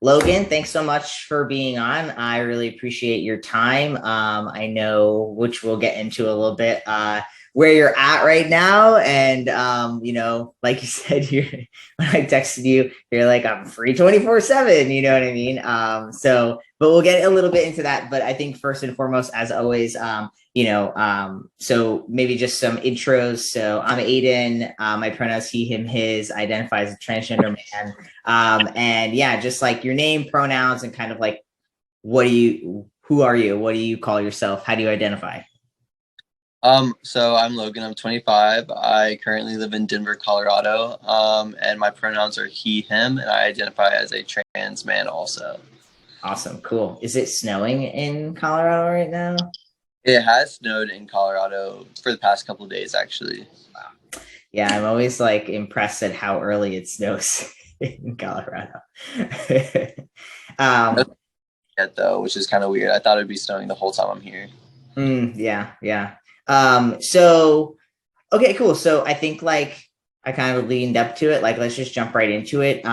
Logan, thanks so much for being on. I really appreciate your time. I know, which we'll get into a little bit, where you're at right now. And, like you said, when I texted you, you're like, I'm free 24/7, you know what I mean? But we'll get a little bit into that. But I think first and foremost, as always, so maybe just some intros. So I'm Aiden. My pronouns he, him, his, identify as a transgender man. And yeah, just like your name, pronouns, and kind of like, who are you? What do you call yourself? How do you identify? So I'm Logan, I'm 25. I currently live in Denver, Colorado. And my pronouns are he, him, and I identify as a trans man also. Awesome. Cool. Is it snowing in Colorado right now? It has snowed in Colorado for the past couple of days, actually. Wow. Yeah, I'm always like impressed at how early it snows in Colorado. Yet though, which is kind of weird. I thought it'd be snowing the whole time I'm here. Yeah. Okay, cool. So I think like I kind of leaned up to it. Like, let's just jump right into it.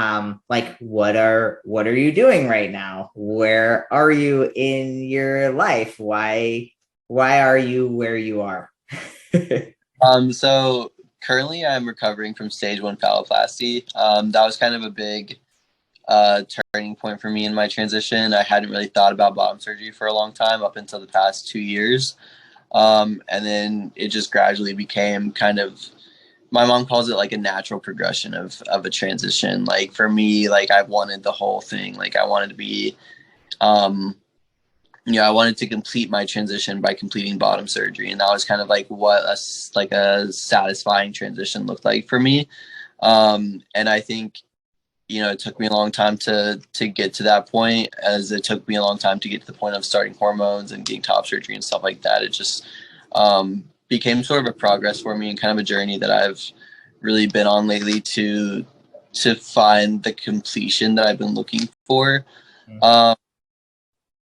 Like, what are you doing right now? Where are you in your life? Why are you where you are? So currently I'm recovering from stage 1 phalloplasty. That was kind of a big turning point for me in my transition. I hadn't really thought about bottom surgery for a long time up until the past 2 years. And then it just gradually became kind of, my mom calls it like a natural progression of a transition. Like for me, like I wanted the whole thing. Like I wanted to be, I wanted to complete my transition by completing bottom surgery. And that was kind of like what a satisfying transition looked like for me. And I think, it took me a long time to get to that point, as it took me a long time to get to the point of starting hormones and getting top surgery and stuff like that. It just became sort of a progress for me and kind of a journey that I've really been on lately to find the completion that I've been looking for.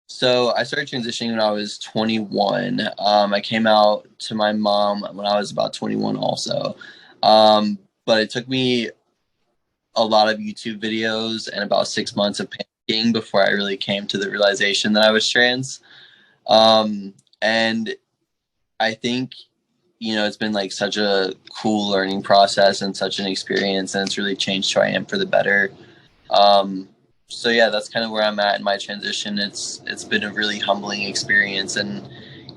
So I started transitioning when I was 21. I came out to my mom when I was about 21 also. But it took me a lot of YouTube videos and about 6 months of panicking before I really came to the realization that I was trans. And I think, it's been like such a cool learning process and such an experience, and it's really changed who I am for the better. So yeah, that's kind of where I'm at in my transition. It's been a really humbling experience and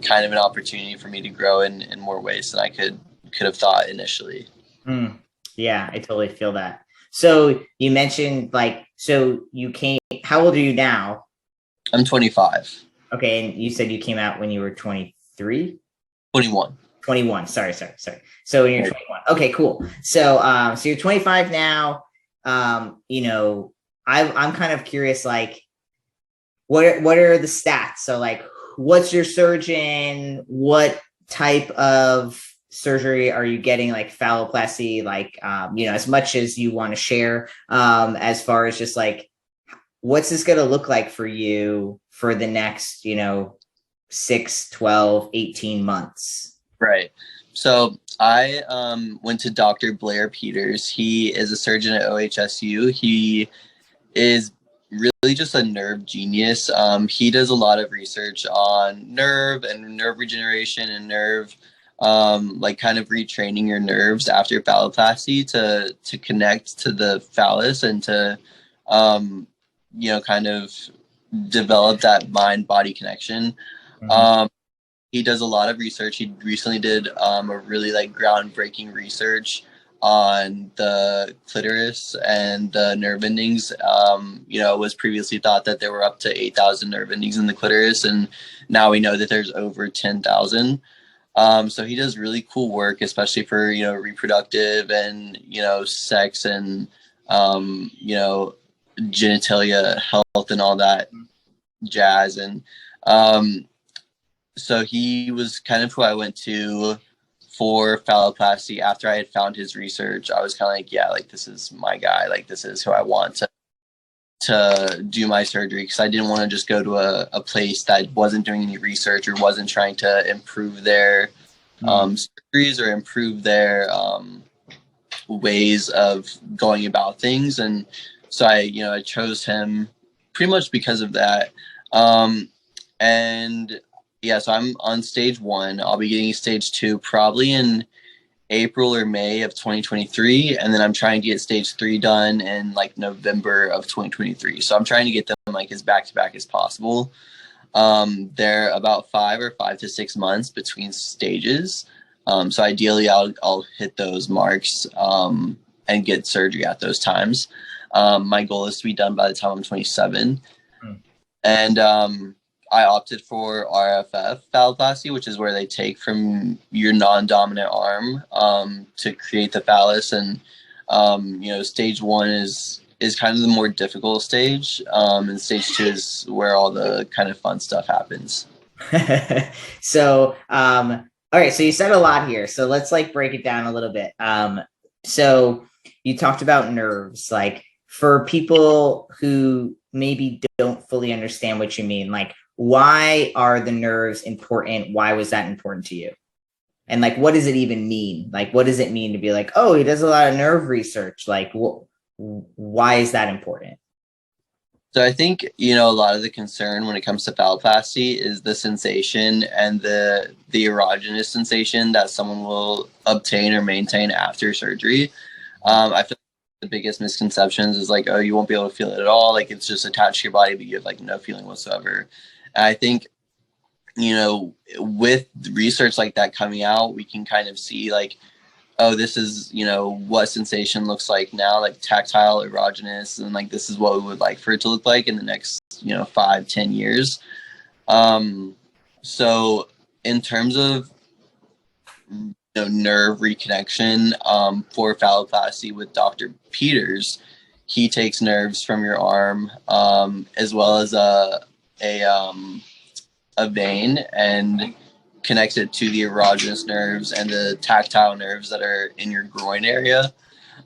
kind of an opportunity for me to grow in more ways than I could have thought initially. Yeah, I totally feel that. So you mentioned how old are you now? I'm 25. Okay. And you said you came out when you were 23? 21. 21. Sorry. So when you're 21. Okay, cool. So, so you're 25 now. I'm kind of curious, like, what are the stats? So like, what's your surgeon? What type of surgery are you getting, like phalloplasty, like, as much as you want to share, as far as just like, what's this going to look like for you for the next, 6, 12, 18 months? Right. So I went to Dr. Blair Peters. He is a surgeon at OHSU. He is really just a nerve genius. He does a lot of research on nerve and nerve regeneration and nerve, like kind of retraining your nerves after phalloplasty to connect to the phallus and to, kind of develop that mind-body connection. He does a lot of research. He recently did a really like groundbreaking research on the clitoris and the nerve endings. It was previously thought that there were up to 8,000 nerve endings in the clitoris, and now we know that there's over 10,000. So he does really cool work, especially for, reproductive and, sex and, genitalia health and all that jazz. And so he was kind of who I went to for phalloplasty. After I had found his research, I was kind of like, yeah, like this is my guy. Like this is who I want to do my surgery, because I didn't want to just go to a place that wasn't doing any research or wasn't trying to improve their surgeries or improve their ways of going about things. And So I chose him pretty much because of that. And yeah, so I'm on stage 1. I'll be getting stage 2 probably in April or May of 2023, and then I'm trying to get stage 3 done in like November of 2023. So I'm trying to get them like as back to back as possible. They're about 5 to 6 months between stages. So ideally I'll hit those marks and get surgery at those times. My goal is to be done by the time I'm 27. And I opted for RFF phalloplasty, which is where they take from your non-dominant arm to create the phallus. And stage 1 is kind of the more difficult stage, and stage 2 is where all the kind of fun stuff happens. So all right, so you said a lot here, so let's like break it down a little bit. So you talked about nerves. Like, for people who maybe don't fully understand what you mean, like, why are the nerves important? Why was that important to you? And like, what does it even mean? Like, what does it mean to be like, oh, he does a lot of nerve research? Like, why is that important? So I think, a lot of the concern when it comes to phalloplasty is the sensation and the erogenous sensation that someone will obtain or maintain after surgery. I feel like the biggest misconceptions is like, oh, you won't be able to feel it at all. Like, it's just attached to your body, but you have like no feeling whatsoever. And I think, with research like that coming out, we can kind of see like, oh, this is, what sensation looks like now, like tactile, erogenous, and like this is what we would like for it to look like in the next, 5-10 years. So in terms of nerve reconnection for phalloplasty with Dr. Peters, he takes nerves from your arm as well as a vein and connects it to the erogenous nerves and the tactile nerves that are in your groin area.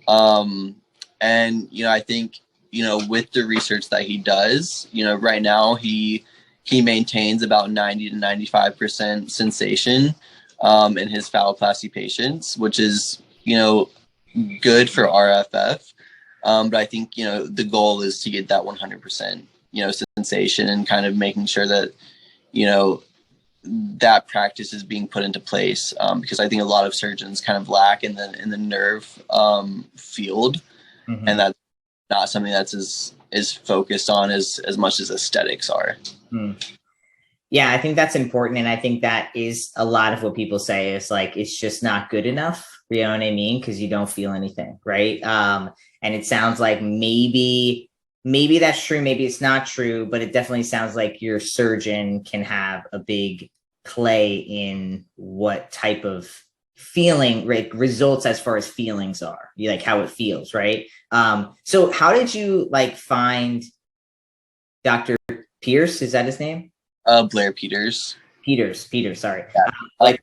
And I think with the research that he does, right now he maintains about 90 to 95% sensation in his phalloplasty patients, which is good for RFF. But I think the goal is to get that 100% sensation, and kind of making sure that that practice is being put into place, because I think a lot of surgeons kind of lack in the nerve field, and that's not something that's as focused on as much as aesthetics are. Yeah, I think that's important, and I think that is a lot of what people say is like, it's just not good enough. You know what I mean? Because you don't feel anything, right? And it sounds like maybe that's true, maybe it's not true, but it definitely sounds like your surgeon can have a big play in what type of feeling, right, results as far as feelings are, like how it feels, right? So how did you like find Dr. Pierce? Is that his name? Blair Peters. Peters, sorry. Yeah. Like,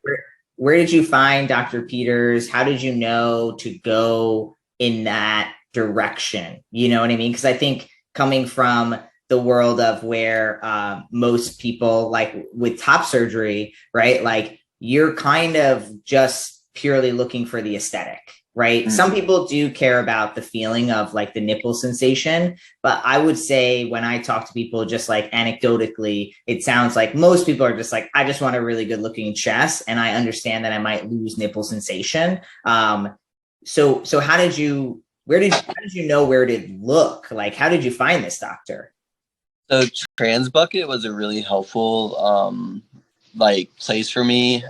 where did you find Dr. Peters? How did you know to go in that direction? You know what I mean? Because I think coming from the world of where most people, like with top surgery, right? Like, you're kind of just purely looking for the aesthetic, right? Some people do care about the feeling of like the nipple sensation, but I would say when I talk to people, just like anecdotally, it sounds like most people are just like, I just want a really good looking chest, and I understand that I might lose nipple sensation. So how did you know where to look? Like, how did you find this doctor? So TransBucket was a really helpful place for me.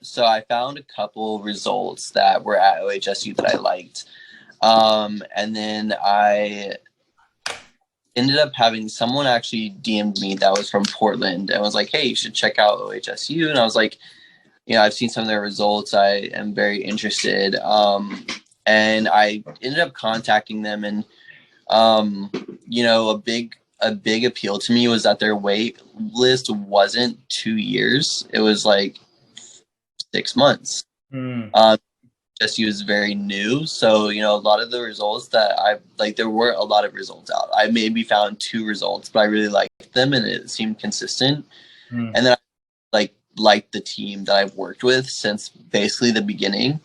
So I found a couple results that were at OHSU that I liked. And then I ended up having someone actually DM'd me that was from Portland and was like, hey, you should check out OHSU. And I was like, I've seen some of their results. I am very interested. And I ended up contacting them, and a big appeal to me was that their wait list wasn't 2 years. It was like 6 months. OHSU is very new. So, a lot of the results that there weren't a lot of results out. I maybe found 2 results, but I really liked them and it seemed consistent. And then I liked the team that I've worked with since basically the beginning.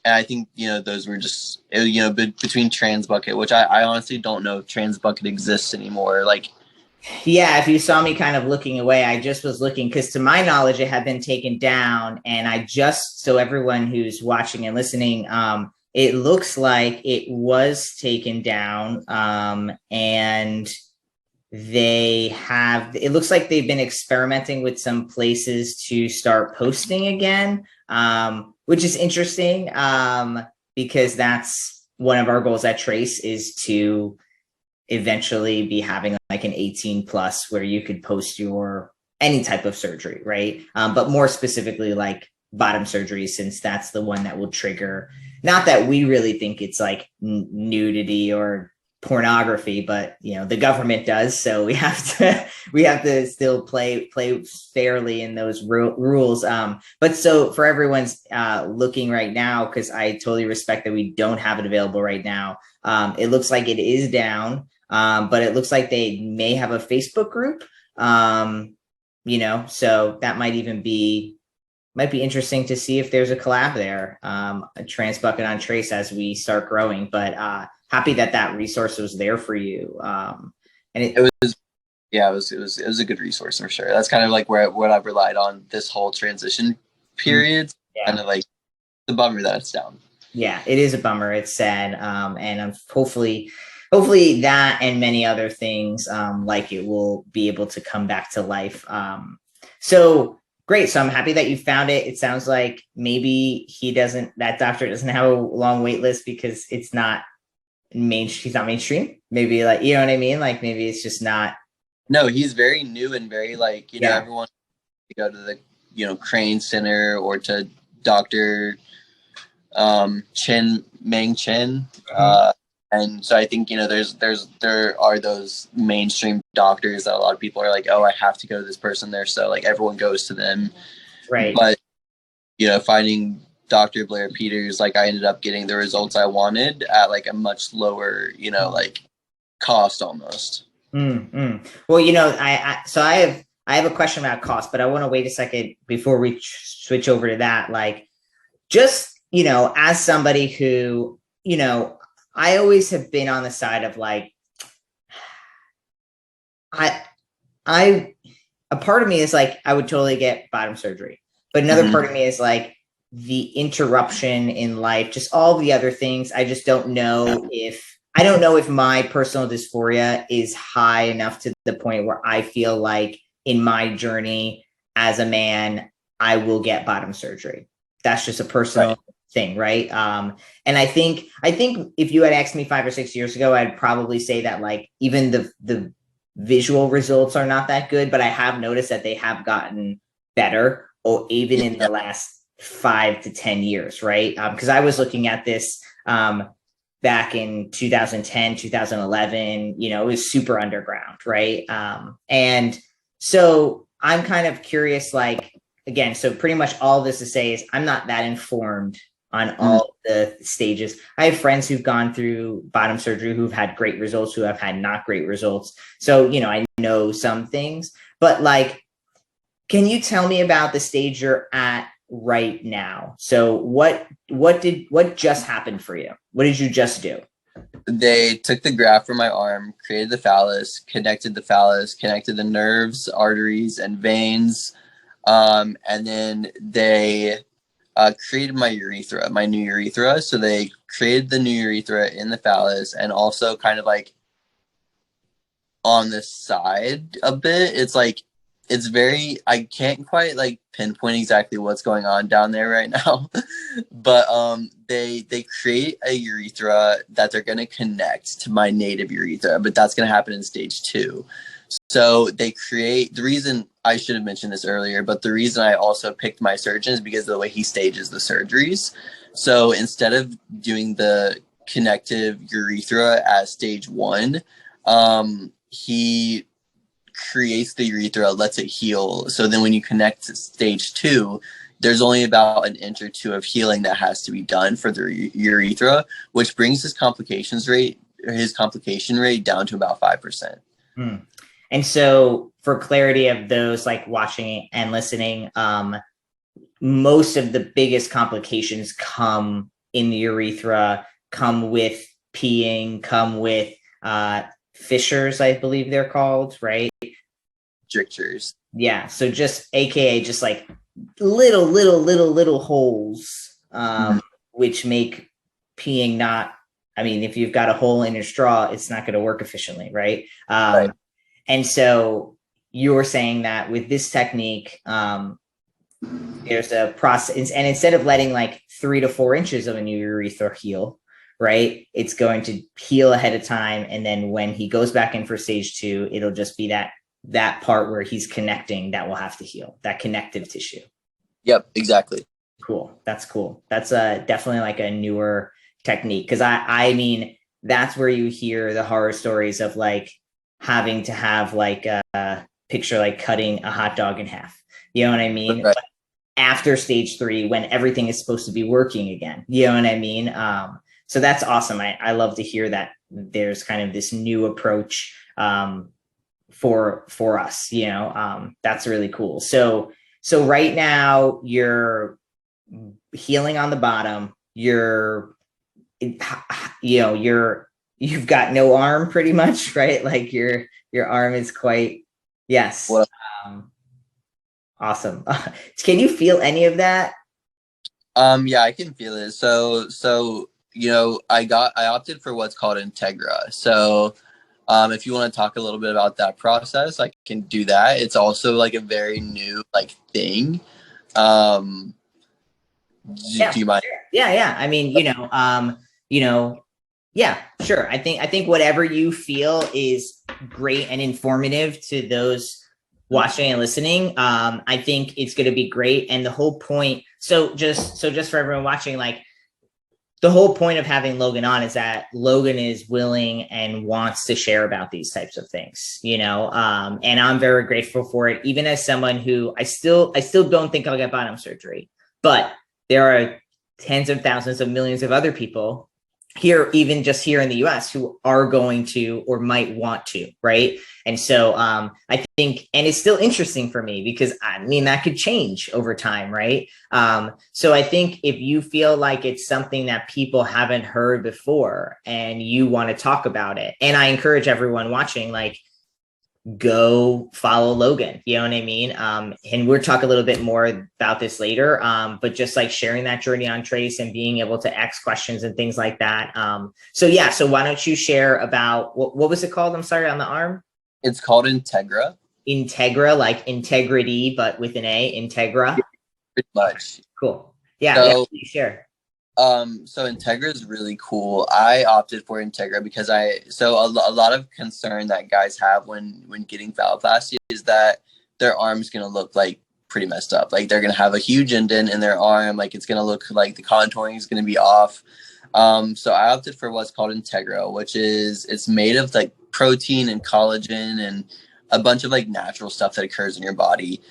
And I think, those were just, between Trans Bucket, which I honestly don't know if Trans Bucket exists anymore. Like, yeah, if you saw me kind of looking away, I just was looking because to my knowledge, it had been taken down. And so everyone who's watching and listening, it looks like it was taken down. And it looks like they've been experimenting with some places to start posting again, which is interesting, because that's one of our goals at Trace is to eventually be having like an 18 plus where you could post your any type of surgery, right? But more specifically like bottom surgery, since that's the one that will trigger, not that we really think it's like nudity or pornography, but the government does, so we have to still play fairly in those rules. But so for everyone's looking right now, because I totally respect that we don't have it available right now, it looks like it is down, but it looks like they may have a Facebook group, so that might be interesting to see if there's a collab there, a Trans Bucket on Trace as we start growing. But happy that resource was there for you. And it was a good resource for sure. That's kind of like what I've relied on this whole transition period. Yeah. Kind of like the bummer that it's down. Yeah, it is a bummer. It's sad. And hopefully that and many other things like it will be able to come back to life. So great. So I'm happy that you found it. It sounds like maybe that doctor doesn't have a long wait list because it's not he's not mainstream. Maybe like, you know what I mean? Like maybe it's just not. No, he's very new and very like, everyone to go to the, Crane Center or to Dr. Meng Chen. And so I think, there are those mainstream doctors that a lot of people are like, oh, I have to go to this person there. So like everyone goes to them. Right. But, finding Dr. Blair Peters, like I ended up getting the results I wanted at like a much lower, like cost almost. Well, I have a question about cost, but I want to wait a second before we switch over to that. Like, just, as somebody who, I always have been on the side of like, a part of me is like, I would totally get bottom surgery, but another part of me is like the interruption in life, just all the other things. I just don't know if my personal dysphoria is high enough to the point where I feel like in my journey as a man, I will get bottom surgery. That's just a personal thing, right? And I think if you had asked me 5 or 6 years ago, I'd probably say that like even the visual results are not that good, but I have noticed that they have gotten better, or even in the last 5 to 10 years, right? Because I was looking at this back in 2010, 2011, it was super underground, right? And so I'm kind of curious, like, again, so pretty much all this to say is I'm not that informed on all the stages. I have friends who've gone through bottom surgery who've had great results, who have had not great results. So, I know some things, but like, can you tell me about the stage you're at right now? So what just happened for you? What did you just do? They took the graft from my arm, created the phallus, connected the nerves, arteries, and veins. And then they created my urethra, my new urethra. So they created the new urethra in the phallus, and also kind of like on the side a bit. It's like, it's very, I can't quite like pinpoint exactly what's going on down there right now, but they create a urethra that they're going to connect to my native urethra, but that's going to happen in stage 2. So they create, the reason I should have mentioned this earlier, but the reason I also picked my surgeon is because of the way he stages the surgeries. So instead of doing the connective urethra at stage 1, he creates the urethra, lets it heal. So then when you connect to stage 2, there's only about an inch or 2 of healing that has to be done for the urethra, which brings his complication rate down to about 5%. And so for clarity of those like watching and listening, most of the biggest complications come in the urethra come with peeing, come with fissures, I believe they're called, right? Strictures. Yeah. So just AKA just like little holes, which make peeing not, I mean, if you've got a hole in your straw, it's not going to work efficiently, right? Right. And so you're saying that with this technique, there's a process, and instead of letting like 3 to 4 inches of a new urethra heal, right, it's going to heal ahead of time, and then when he goes back in for stage 2, it'll just be that part where he's connecting that will have to heal, that connective tissue. Yep, exactly. Cool. That's cool. That's definitely like a newer technique, because I mean, that's where you hear the horror stories of like having to have like a picture like cutting a hot dog in half. You know what I mean? Right. After stage 3, when everything is supposed to be working again. You know what I mean? So that's awesome. I love to hear that there's kind of this new approach for us. You know, that's really cool. So right now you're healing on the bottom. You've got no arm pretty much, right? Like your arm is quite, yes. Well, awesome. Can you feel any of that? Yeah, I can feel it. So I opted for what's called Integra. So if you want to talk a little bit about that process, I can do that. It's also like a very new like thing. Do you mind? Sure. Yeah. I mean, yeah, sure. I think whatever you feel is great and informative to those watching and listening. I think it's going to be great. And the whole point, so just for everyone watching, like the whole point of having Logan on is that Logan is willing and wants to share about these types of things, and I'm very grateful for it. Even as someone who I still don't think I'll get bottom surgery, but there are tens of thousands of millions of other people here, even just here in the US, who are going to or might want to, right? And so I think, and it's still interesting for me because I mean, that could change over time, right? So I think if you feel like it's something that people haven't heard before and you want to talk about it, and I encourage everyone watching, like, go follow Logan, you know what I mean? And we'll talk a little bit more about this later, but just like sharing that journey on Trace and being able to ask questions and things like that. So why don't you share about what was it called? I'm sorry, on the arm? It's called Integra. Integra, like integrity, but with an A, Integra. Pretty much. Cool. Yeah, share. So Integra is really cool. I opted for Integra because a lot of concern that guys have when getting phalloplasty is that their arm's going to look like pretty messed up. Like they're going to have a huge indent in their arm. Like it's going to look like the contouring is going to be off. So I opted for what's called Integra, which is, it's made of like protein and collagen and a bunch of like natural stuff that occurs in your body.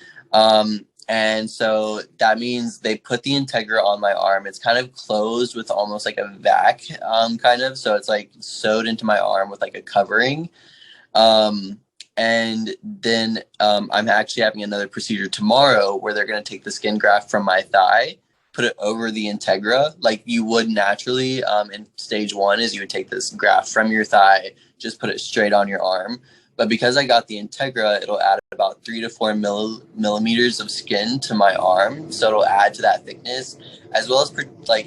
And so that means they put the Integra on my arm. It's kind of closed with almost like a vac, kind of. So it's like sewed into my arm with like a covering. And then I'm actually having another procedure tomorrow where they're going to take the skin graft from my thigh, put it over the Integra like you would naturally. In stage 1 is you would take this graft from your thigh, just put it straight on your arm. But because I got the Integra, it'll add about 3 to 4 millimeters of skin to my arm. So it'll add to that thickness, as well as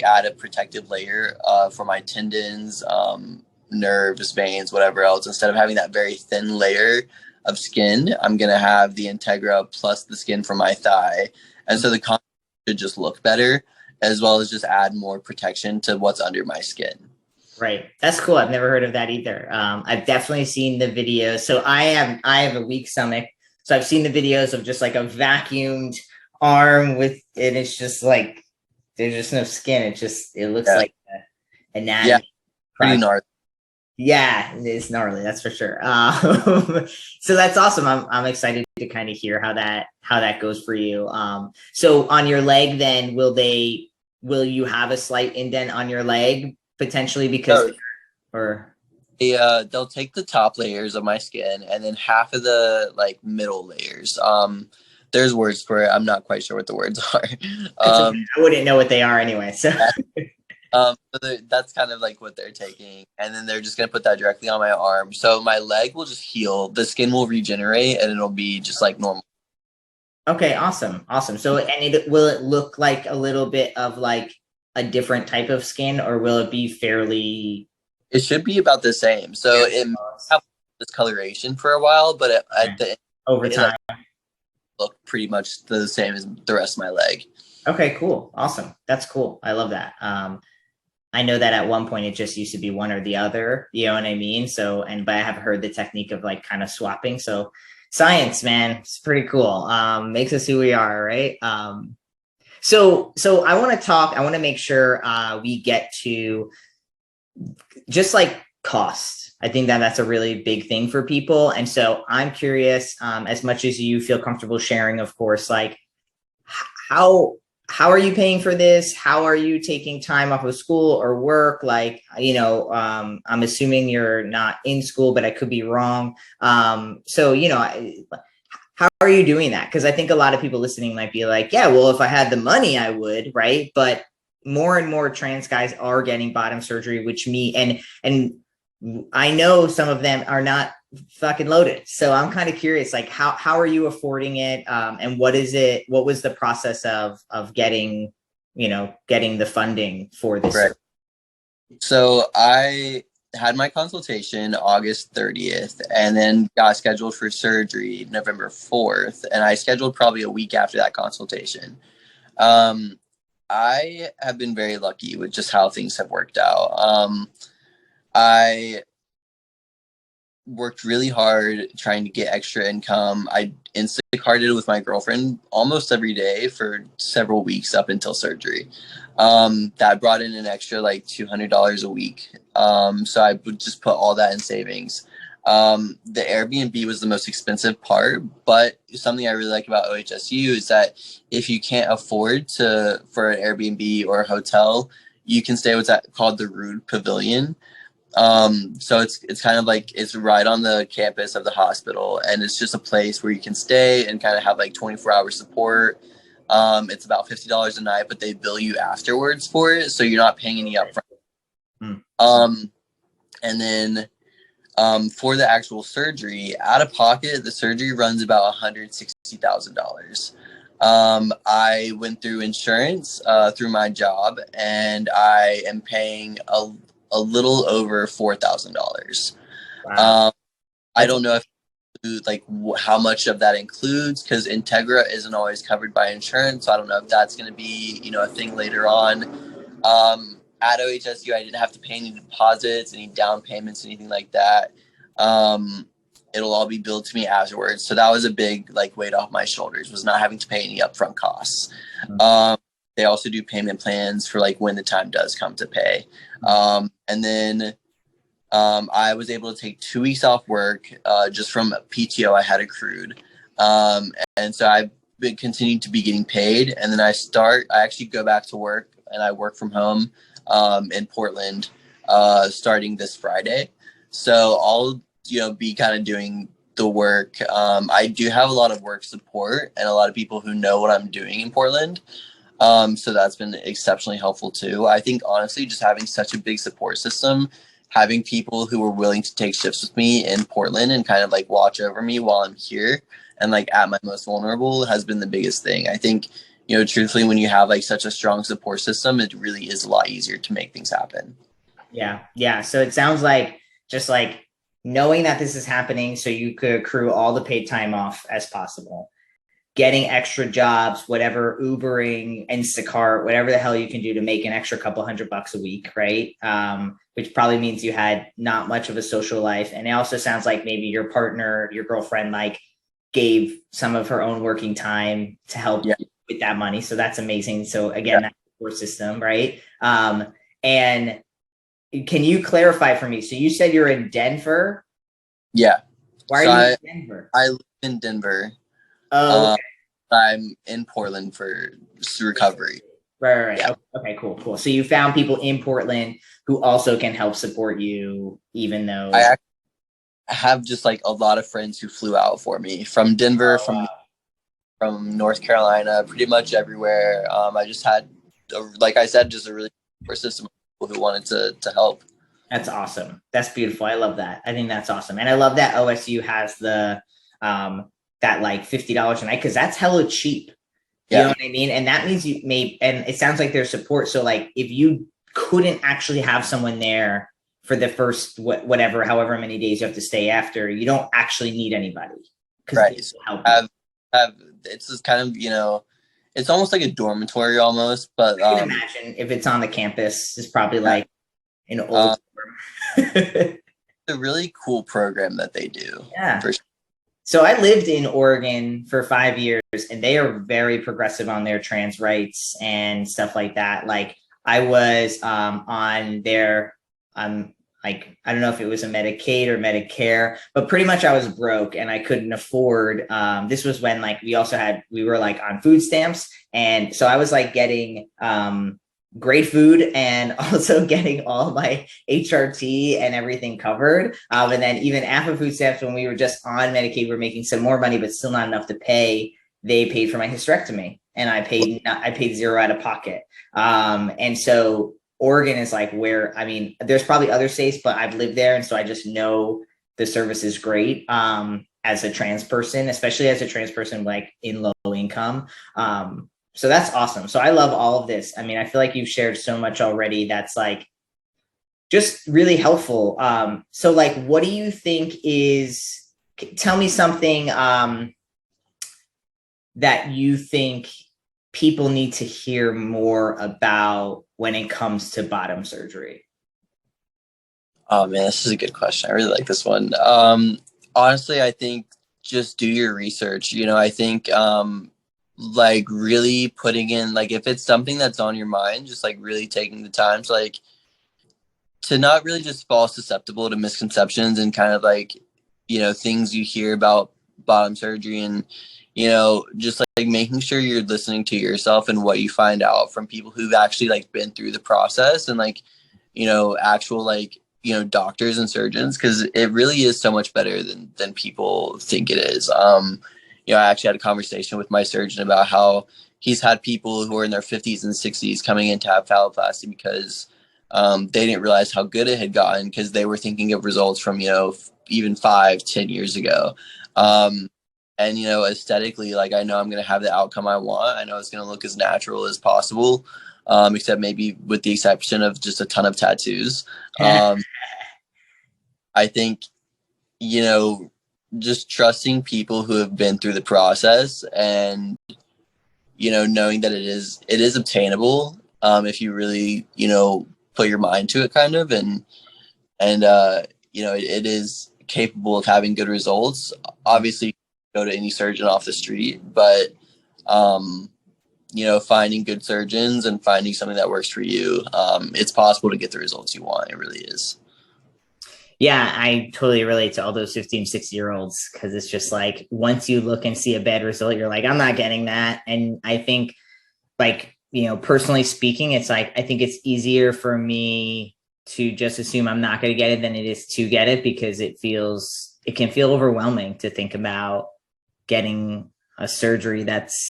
add a protective layer for my tendons, nerves, veins, whatever else. Instead of having that very thin layer of skin, I'm going to have the Integra plus the skin from my thigh. And so the contour should just look better, as well as just add more protection to what's under my skin. Right. That's cool. I've never heard of that either. I've definitely seen the videos. So I have a weak stomach. So I've seen the videos of just like a vacuumed arm and it's just like, there's just no skin. It looks like an anatomy. Yeah. Pretty gnarly. Yeah, it's gnarly. That's for sure. So that's awesome. I'm excited to kind of hear how that goes for you. So on your leg, then will you have a slight indent on your leg? Potentially because they'll take the top layers of my skin and then half of the like middle layers. There's words for it. I'm not quite sure what the words are. I wouldn't know what they are anyway. So So that's kind of like what they're taking, and then they're just gonna put that directly on my arm. So my leg will just heal, the skin will regenerate, and it'll be just like normal. Okay, awesome, awesome. So, and will it look like a little bit of like a different type of skin, or will it be fairly? It should be about the same. So it may have discoloration for a while, but at the end, Over time. look pretty much the same as the rest of my leg. Okay, cool, awesome. That's cool. I love that. I know that at one point it just used to be one or the other. You know what I mean? So, but I have heard the technique of like kind of swapping. So, science, man, it's pretty cool. Makes us who we are, right? So I want to talk. I want to make sure we get to just like costs. I think that that's a really big thing for people. And so I'm curious, as much as you feel comfortable sharing, of course, like how are you paying for this? How are you taking time off of school or work? Like, I'm assuming you're not in school, but I could be wrong. So, how are you doing that? Because I think a lot of people listening might be like, yeah, well, if I had the money, I would, right? But more and more trans guys are getting bottom surgery, which and I know some of them are not fucking loaded. So I'm kind of curious, like how are you affording it? And what was the process of getting the funding for this? Right. So I had my consultation August 30th and then got scheduled for surgery November 4th. And I scheduled probably a week after that consultation. I have been very lucky with just how things have worked out. I worked really hard trying to get extra income. I Instacarted with my girlfriend almost every day for several weeks up until surgery. That brought in an extra like $200 a week. So I would just put all that in savings. The Airbnb was the most expensive part, but something I really like about OHSU is that if you can't afford for an Airbnb or a hotel, you can stay what's called the Rude Pavilion. So it's kind of like it's right on the campus of the hospital, and it's just a place where you can stay and kind of have like 24-hour support. It's about $50 a night, but they bill you afterwards for it, so you're not paying any upfront. And then for the actual surgery, out of pocket, the surgery runs about $160,000. I went through insurance through my job, and I am paying a little over $4,000. Wow. I don't know if how much of that includes, because Integra isn't always covered by insurance. So I don't know if that's going to be a thing later on. At OHSU, I didn't have to pay any deposits, any down payments, anything like that. It'll all be billed to me afterwards. So that was a big weight off my shoulders, was not having to pay any upfront costs. They also do payment plans for when the time does come to pay. And then I was able to take 2 weeks off work just from PTO I had accrued. And so I've been continuing to be getting paid. And then I actually go back to work, and I work from home in Portland starting this Friday. So I'll be kind of doing the work. I do have a lot of work support and a lot of people who know what I'm doing in Portland. So that's been exceptionally helpful too. I think honestly, just having such a big support system, having people who are willing to take shifts with me in Portland and kind of watch over me while I'm here and at my most vulnerable has been the biggest thing. I think, truthfully, when you have such a strong support system, it really is a lot easier to make things happen. Yeah. Yeah. So it sounds like just knowing that this is happening so you could accrue all the paid time off as possible, getting extra jobs, whatever, Ubering, Instacart, whatever the hell you can do to make an extra couple $100 a week, right? Which probably means you had not much of a social life. And it also sounds like maybe your partner, your girlfriend, gave some of her own working time to help with that money. So that's amazing. So again, that support system, right? And can you clarify for me? So you said you're in Denver? Yeah. Why are you in Denver? I live in Denver. Oh, okay. I'm in Portland for recovery. Right. Yeah. Okay, cool. So you found people in Portland who also can help support you, even though I have just a lot of friends who flew out for me from Denver, from North Carolina, pretty much everywhere. I just had, like I said, just a really support system people who wanted to help. That's awesome. That's beautiful. I love that. I think that's awesome. And I love that OSU has the that like $50 a night, because that's hella cheap. You know what I mean? And that means you may, and it sounds like there's support. So like if you couldn't actually have someone there for the first whatever, however many days you have to stay after, you don't actually need anybody. Right. It's just kind of, you know, it's almost like a dormitory almost, but I can imagine if it's on the campus, it's probably like an old it's a really cool program that they do. Yeah. So I lived in Oregon for 5 years, and they are very progressive on their trans rights and stuff like that. Like I was on their like, I don't know if it was a Medicaid or Medicare, but pretty much I was broke and I couldn't afford. This was when like we were like on food stamps, and so I was like getting great food and also getting all my HRT and everything covered. And then even after food stamps, when we were just on Medicaid, we were making some more money, but still not enough to pay. They paid for my hysterectomy, and I paid zero out of pocket. And so Oregon is like where, I mean, there's probably other states, but I've lived there. And so I just know the service is great as a trans person, especially as a trans person, like in low income. So that's awesome. So I love all of this. I mean, I feel like you've shared so much already that's like just really helpful. So like, what do you think tell me something that you think people need to hear more about when it comes to bottom surgery? Oh man, this is a good question. I really like this one. Honestly, I think just do your research. You know, I think like really putting in, like if it's something that's on your mind, just like really taking the time to like to not really just fall susceptible to misconceptions and kind of like, you know, things you hear about bottom surgery, and you know, just like making sure you're listening to yourself and what you find out from people who've actually like been through the process, and like, you know, actual like, you know, doctors and surgeons, because it really is so much better than people think it is. You know, I actually had a conversation with my surgeon about how he's had people who are in their 50s and 60s coming in to have phalloplasty because they didn't realize how good it had gotten, because they were thinking of results from, you know, even 5-10 years ago. And, you know, aesthetically, like I know I'm going to have the outcome I want. I know it's going to look as natural as possible, except maybe with the exception of just a ton of tattoos. I think, you know, just trusting people who have been through the process, and, you know, knowing that it is obtainable if you really, you know, put your mind to it kind of, and you know, it is capable of having good results. Obviously, go to any surgeon off the street, but you know, finding good surgeons and finding something that works for you, it's possible to get the results you want. It really is. Yeah, I totally relate to all those 15, 60-year-olds, because it's just like once you look and see a bad result, you're like, I'm not getting that. And I think, like, you know, personally speaking, it's like I think it's easier for me to just assume I'm not going to get it than it is to get it, because it can feel overwhelming to think about getting a surgery that's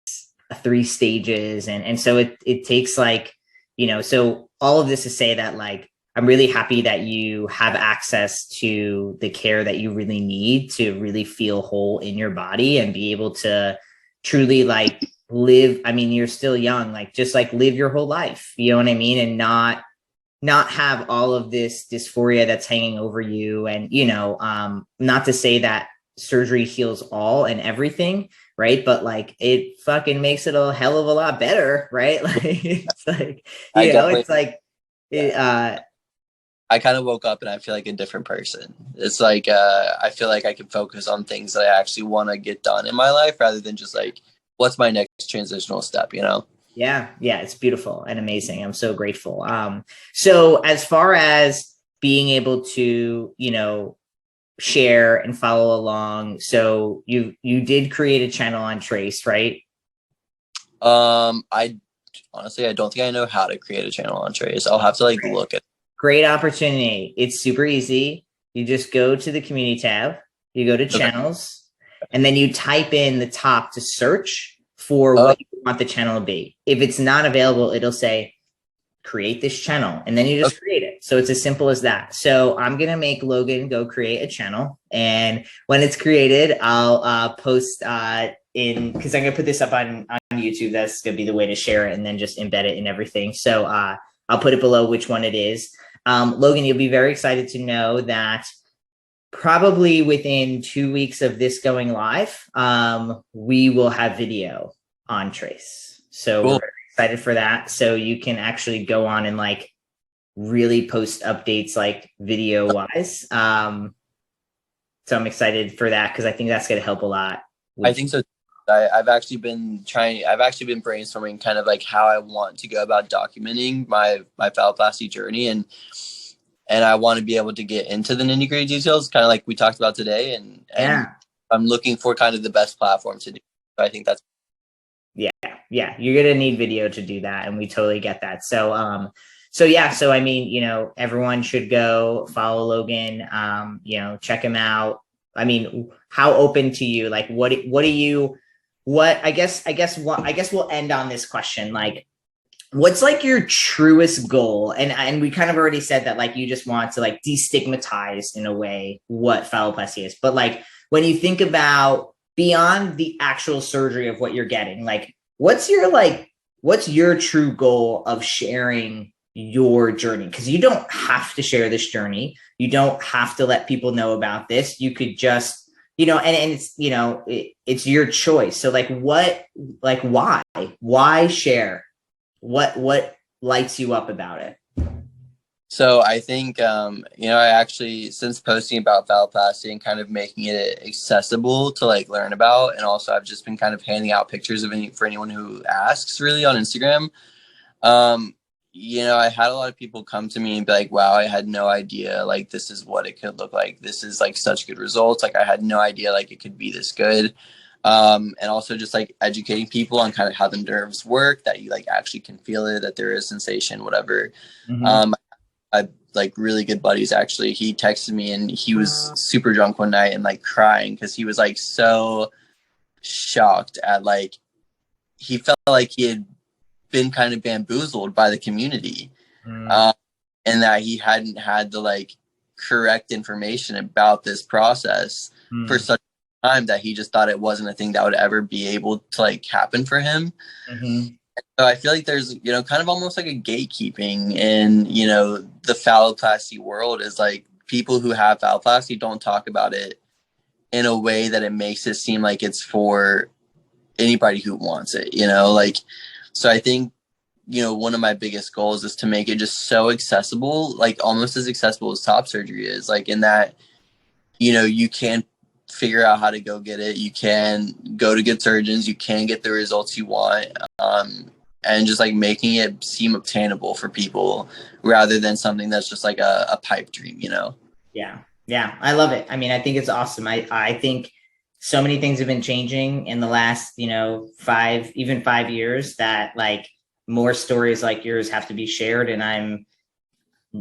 3 stages. And so it takes like, you know, so all of this to say that like, I'm really happy that you have access to the care that you really need to really feel whole in your body and be able to truly like live. I mean, you're still young, like just like live your whole life, you know what I mean? And not have all of this dysphoria that's hanging over you. And, you know, not to say that surgery heals all and everything, right? But like it fucking makes it a hell of a lot better, right? Like it's like, you know, it's like I kind of woke up and I feel like a different person. It's like I feel like I can focus on things that I actually want to get done in my life, rather than just like, what's my next transitional step, you know? Yeah, it's beautiful and amazing. I'm so grateful. So as far as being able to, you know, share and follow along, so you did create a channel on Trace, right? I honestly, I don't think I know how to create a channel on Trace. I'll have to like look at. Great opportunity. It's super easy. You just go to the community tab, you go to channels, and then you type in the top to search for what you want the channel to be. If it's not available, it'll say create this channel, and then you just create it. So it's as simple as that. So I'm going to make Logan go create a channel. And when it's created, I'll post because I'm going to put this up on YouTube. That's going to be the way to share it, and then just embed it in everything. So I'll put it below which one it is. Logan, you'll be very excited to know that probably within 2 weeks of this going live, we will have video on Trace. So Cool. we're very excited for that. So you can actually go on and like really post updates like video wise. So I'm excited for that because I think that's going to help a lot. I think so. I've actually been brainstorming kind of like how I want to go about documenting my phalloplasty journey, and I want to be able to get into the nitty gritty details, kind of like we talked about today. And I'm looking for kind of the best platform to do. So I think that's. Yeah. You're going to need video to do that. And we totally get that. So I mean, you know, everyone should go follow Logan, you know, check him out. I mean, how open to you, like, I guess we'll end on this question. Like, what's like your truest goal? And we kind of already said that, like, you just want to like destigmatize in a way what phalloplasty is. But like, when you think about beyond the actual surgery of what you're getting, like, what's your true goal of sharing your journey? Because you don't have to share this journey. You don't have to let people know about this. You could just, you know, and it's, you know, it's your choice. So like, why share? What lights you up about it? So I think, you know, I actually, since posting about phalloplasty and kind of making it accessible to like learn about, and also I've just been kind of handing out pictures of for anyone who asks really on Instagram. You know, I had a lot of people come to me and be like, wow, I had no idea, like, this is what it could look like. This is like such good results. Like, I had no idea, like, it could be this good. And also just like educating people on kind of how the nerves work, that you like actually can feel it, that there is sensation, whatever. Mm-hmm. I like really good buddies, actually. He texted me and he was super drunk one night and like crying because he was like so shocked at like, he felt like he had been kind of bamboozled by the community, and that he hadn't had the like correct information about this process for such a time that he just thought it wasn't a thing that would ever be able to like happen for him. So I feel like there's, you know, kind of almost like a gatekeeping in, you know, the phalloplasty world, is like people who have phalloplasty don't talk about it in a way that it makes it seem like it's for anybody who wants it, you know, like. So I think, you know, one of my biggest goals is to make it just so accessible, like almost as accessible as top surgery is, like in that, you know, you can figure out how to go get it. You can go to good surgeons. You can get the results you want. And just like making it seem obtainable for people rather than something that's just like a pipe dream, you know? Yeah. I love it. I mean, I think it's awesome. I think so many things have been changing in the last, you know, 5 years, that like more stories like yours have to be shared. And I'm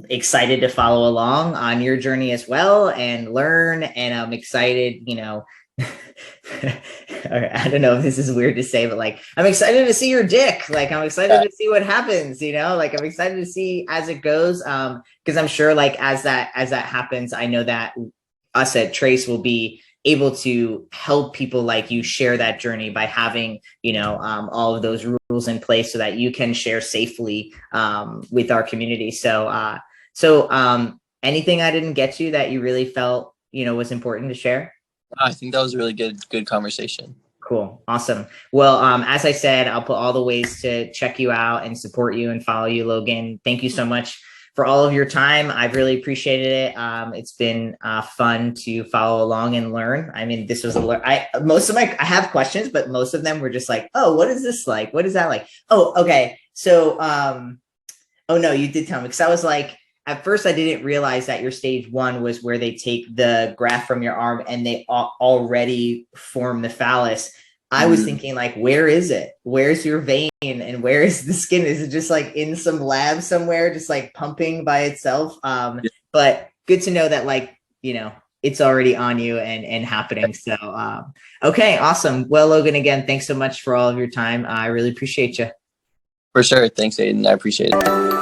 excited to follow along on your journey as well and learn. And I'm excited, you know, I don't know if this is weird to say, but like, I'm excited to see your dick. Like, I'm excited to see what happens, you know, like I'm excited to see as it goes. Cause I'm sure like as that happens, I know that us at Trace will be able to help people like you share that journey by having, you know, all of those rules in place so that you can share safely with our community. So anything I didn't get to that you really felt, you know, was important to share? I think that was a really good conversation. Cool. Awesome. Well, as I said, I'll put all the ways to check you out and support you and follow you, Logan. Thank you so much for all of your time. I've really appreciated it. It's been fun to follow along and learn. I mean, this was I have questions, but most of them were just like, oh, what is this like? What is that like? Oh, okay. So, oh no, you did tell me, because I was like, at first I didn't realize that your stage 1 was where they take the graft from your arm and they already form the phallus. I was thinking like, where is it? Where's your vein and where is the skin? Is it just like in some lab somewhere, just like pumping by itself? But good to know that, like, you know, it's already on you and happening. So, okay, awesome. Well, Logan, again, thanks so much for all of your time. I really appreciate you. For sure. Thanks, Aiden. I appreciate it.